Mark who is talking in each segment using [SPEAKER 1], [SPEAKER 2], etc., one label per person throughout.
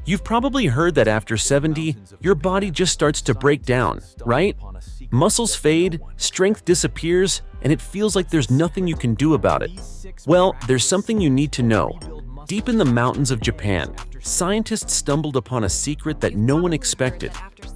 [SPEAKER 1] You've probably heard that after 70, your body just starts to break down, right? Muscles fade, strength disappears, and it feels like there's nothing you can do about it. Well, there's something you need to know. Deep in the mountains of Japan, scientists stumbled upon a secret that no one expected.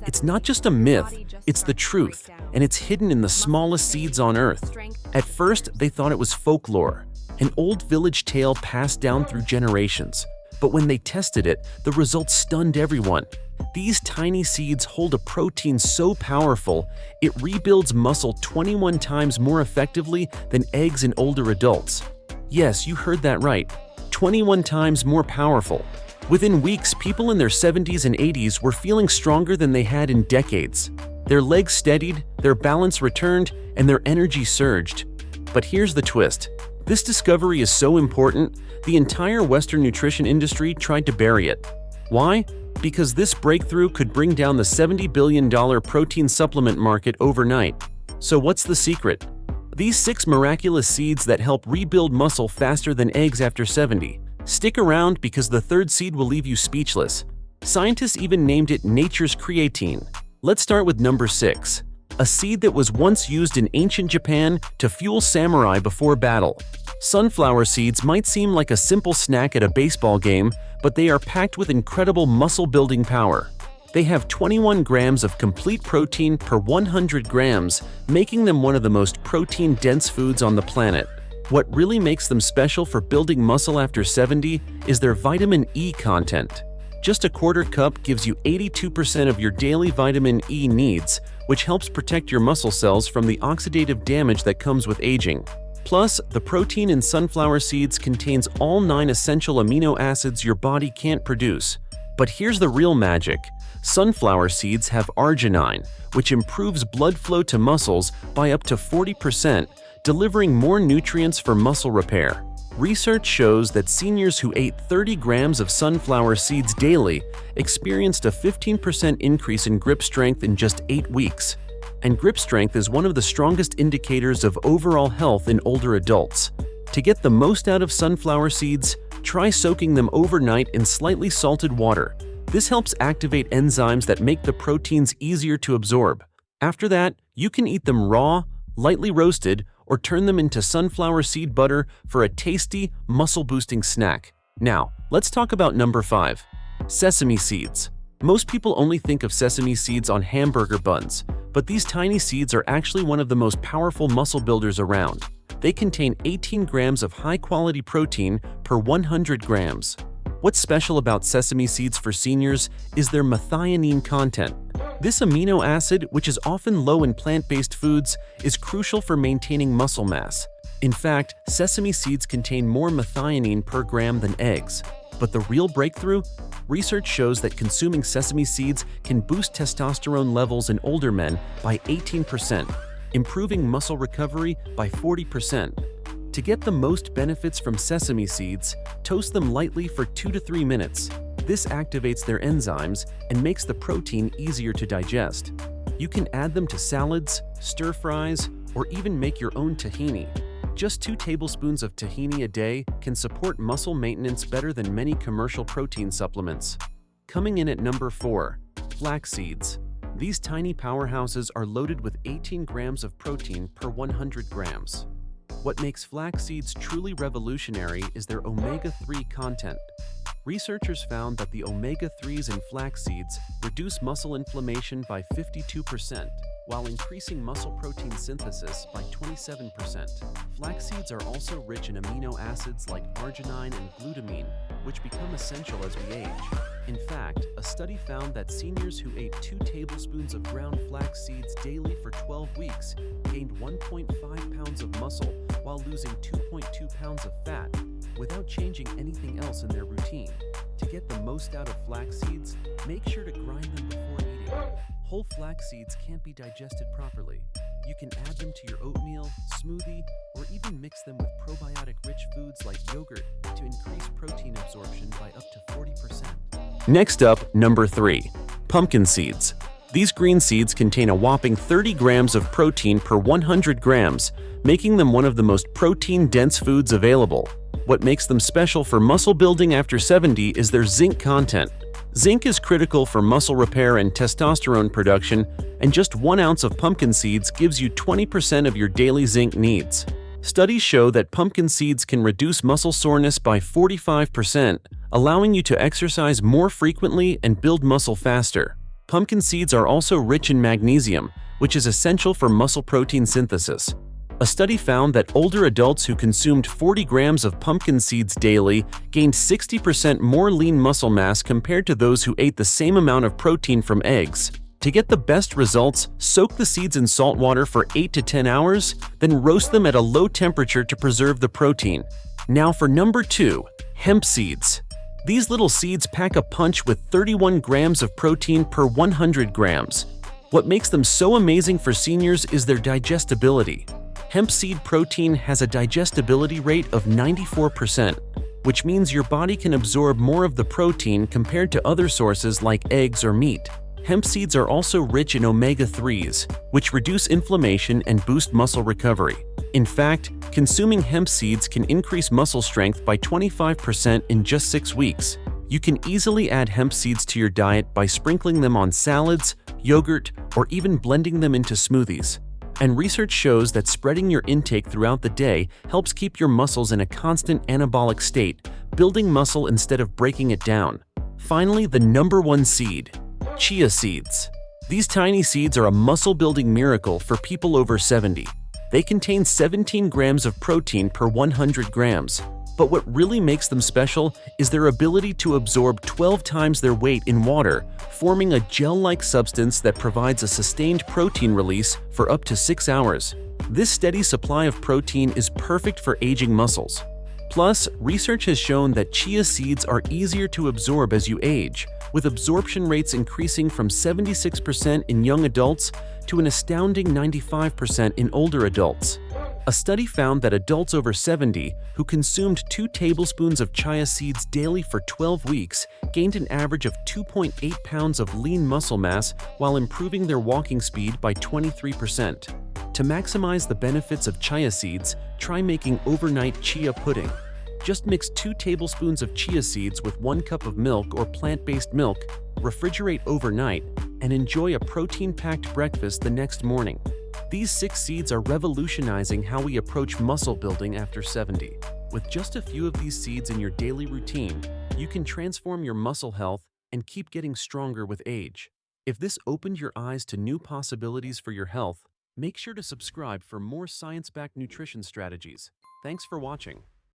[SPEAKER 1] It's not just a myth, it's the truth, and it's hidden in the smallest seeds on Earth. At first, they thought it was folklore, an old village tale passed down through generations. But when they tested it, the results stunned everyone. These tiny seeds hold a protein so powerful, it rebuilds muscle 21 times more effectively than eggs in older adults. Yes, you heard that right. 21 times more powerful. Within weeks, people in their 70s and 80s were feeling stronger than they had in decades. Their legs steadied, their balance returned, and their energy surged. But here's the twist. This discovery is so important, the entire Western nutrition industry tried to bury it. Why? Because this breakthrough could bring down the $70 billion protein supplement market overnight. So what's the secret? These 6 miraculous seeds that help rebuild muscle faster than eggs after 70. Stick around because the third seed will leave you speechless. Scientists even named it nature's creatine. Let's start with number 6. A seed that was once used in ancient Japan to fuel samurai before battle. Sunflower seeds might seem like a simple snack at a baseball game, but they are packed with incredible muscle-building power. They have 21 grams of complete protein per 100 grams, making them one of the most protein-dense foods on the planet. What really makes them special for building muscle after 70 is their vitamin E content. Just a quarter cup gives you 82% of your daily vitamin E needs, which helps protect your muscle cells from the oxidative damage that comes with aging. Plus, the protein in sunflower seeds contains all 9 essential amino acids your body can't produce. But here's the real magic. Sunflower seeds have arginine, which improves blood flow to muscles by up to 40%, delivering more nutrients for muscle repair. Research shows that seniors who ate 30 grams of sunflower seeds daily experienced a 15% increase in grip strength in just 8 weeks. And grip strength is one of the strongest indicators of overall health in older adults. To get the most out of sunflower seeds, try soaking them overnight in slightly salted water. This helps activate enzymes that make the proteins easier to absorb. After that, you can eat them raw, lightly roasted, or turn them into sunflower seed butter for a tasty, muscle-boosting snack. Now, let's talk about number 5. Sesame seeds. Most people only think of sesame seeds on hamburger buns, but these tiny seeds are actually one of the most powerful muscle builders around. They contain 18 grams of high-quality protein per 100 grams. What's special about sesame seeds for seniors is their methionine content. This amino acid, which is often low in plant-based foods, is crucial for maintaining muscle mass. In fact, sesame seeds contain more methionine per gram than eggs. But the real breakthrough? Research shows that consuming sesame seeds can boost testosterone levels in older men by 18%, improving muscle recovery by 40%. To get the most benefits from sesame seeds, toast them lightly for 2 to 3 minutes. This activates their enzymes and makes the protein easier to digest. You can add them to salads, stir-fries, or even make your own tahini. Just 2 tablespoons of tahini a day can support muscle maintenance better than many commercial protein supplements. Coming in at number 4, flax seeds. These tiny powerhouses are loaded with 18 grams of protein per 100 grams. What makes flax seeds truly revolutionary is their omega-3 content. Researchers found that the omega-3s in flax seeds reduce muscle inflammation by 52%, while increasing muscle protein synthesis by 27%. Flax seeds are also rich in amino acids like arginine and glutamine, which become essential as we age. In fact, a study found that seniors who ate 2 tablespoons of ground flax seeds daily for 12 weeks gained 1.5 pounds of muscle while losing 2.2 pounds of fat, without changing anything else in their routine. To get the most out of flax seeds, make sure to grind them before eating. Whole flax seeds can't be digested properly. You can add them to your oatmeal, smoothie, or even mix them with probiotic-rich foods like yogurt to increase protein absorption by up to 40%. Next up, number 3. Pumpkin seeds. These green seeds contain a whopping 30 grams of protein per 100 grams, making them one of the most protein-dense foods available. What makes them special for muscle building after 70 is their zinc content. Zinc is critical for muscle repair and testosterone production, and just 1 ounce of pumpkin seeds gives you 20% of your daily zinc needs. Studies show that pumpkin seeds can reduce muscle soreness by 45%, allowing you to exercise more frequently and build muscle faster. Pumpkin seeds are also rich in magnesium, which is essential for muscle protein synthesis. A study found that older adults who consumed 40 grams of pumpkin seeds daily gained 60% more lean muscle mass compared to those who ate the same amount of protein from eggs. To get the best results, soak the seeds in salt water for 8 to 10 hours, then roast them at a low temperature to preserve the protein. Now for number 2, hemp seeds. These little seeds pack a punch with 31 grams of protein per 100 grams. What makes them so amazing for seniors is their digestibility. Hemp seed protein has a digestibility rate of 94%, which means your body can absorb more of the protein compared to other sources like eggs or meat. Hemp seeds are also rich in omega-3s, which reduce inflammation and boost muscle recovery. In fact, consuming hemp seeds can increase muscle strength by 25% in just 6 weeks. You can easily add hemp seeds to your diet by sprinkling them on salads, yogurt, or even blending them into smoothies. And research shows that spreading your intake throughout the day helps keep your muscles in a constant anabolic state, building muscle instead of breaking it down. Finally, the number 1 seed, chia seeds. These tiny seeds are a muscle-building miracle for people over 70. They contain 17 grams of protein per 100 grams. But what really makes them special is their ability to absorb 12 times their weight in water, forming a gel-like substance that provides a sustained protein release for up to 6 hours. This steady supply of protein is perfect for aging muscles. Plus, research has shown that chia seeds are easier to absorb as you age, with absorption rates increasing from 76% in young adults to an astounding 95% in older adults. A study found that adults over 70 who consumed 2 tablespoons of chia seeds daily for 12 weeks gained an average of 2.8 pounds of lean muscle mass while improving their walking speed by 23%. To maximize the benefits of chia seeds, try making overnight chia pudding. Just mix 2 tablespoons of chia seeds with 1 cup of milk or plant-based milk, refrigerate overnight, and enjoy a protein-packed breakfast the next morning. These 6 seeds are revolutionizing how we approach muscle building after 70. With just a few of these seeds in your daily routine, you can transform your muscle health and keep getting stronger with age. If this opened your eyes to new possibilities for your health, make sure to subscribe for more science-backed nutrition strategies. Thanks for watching.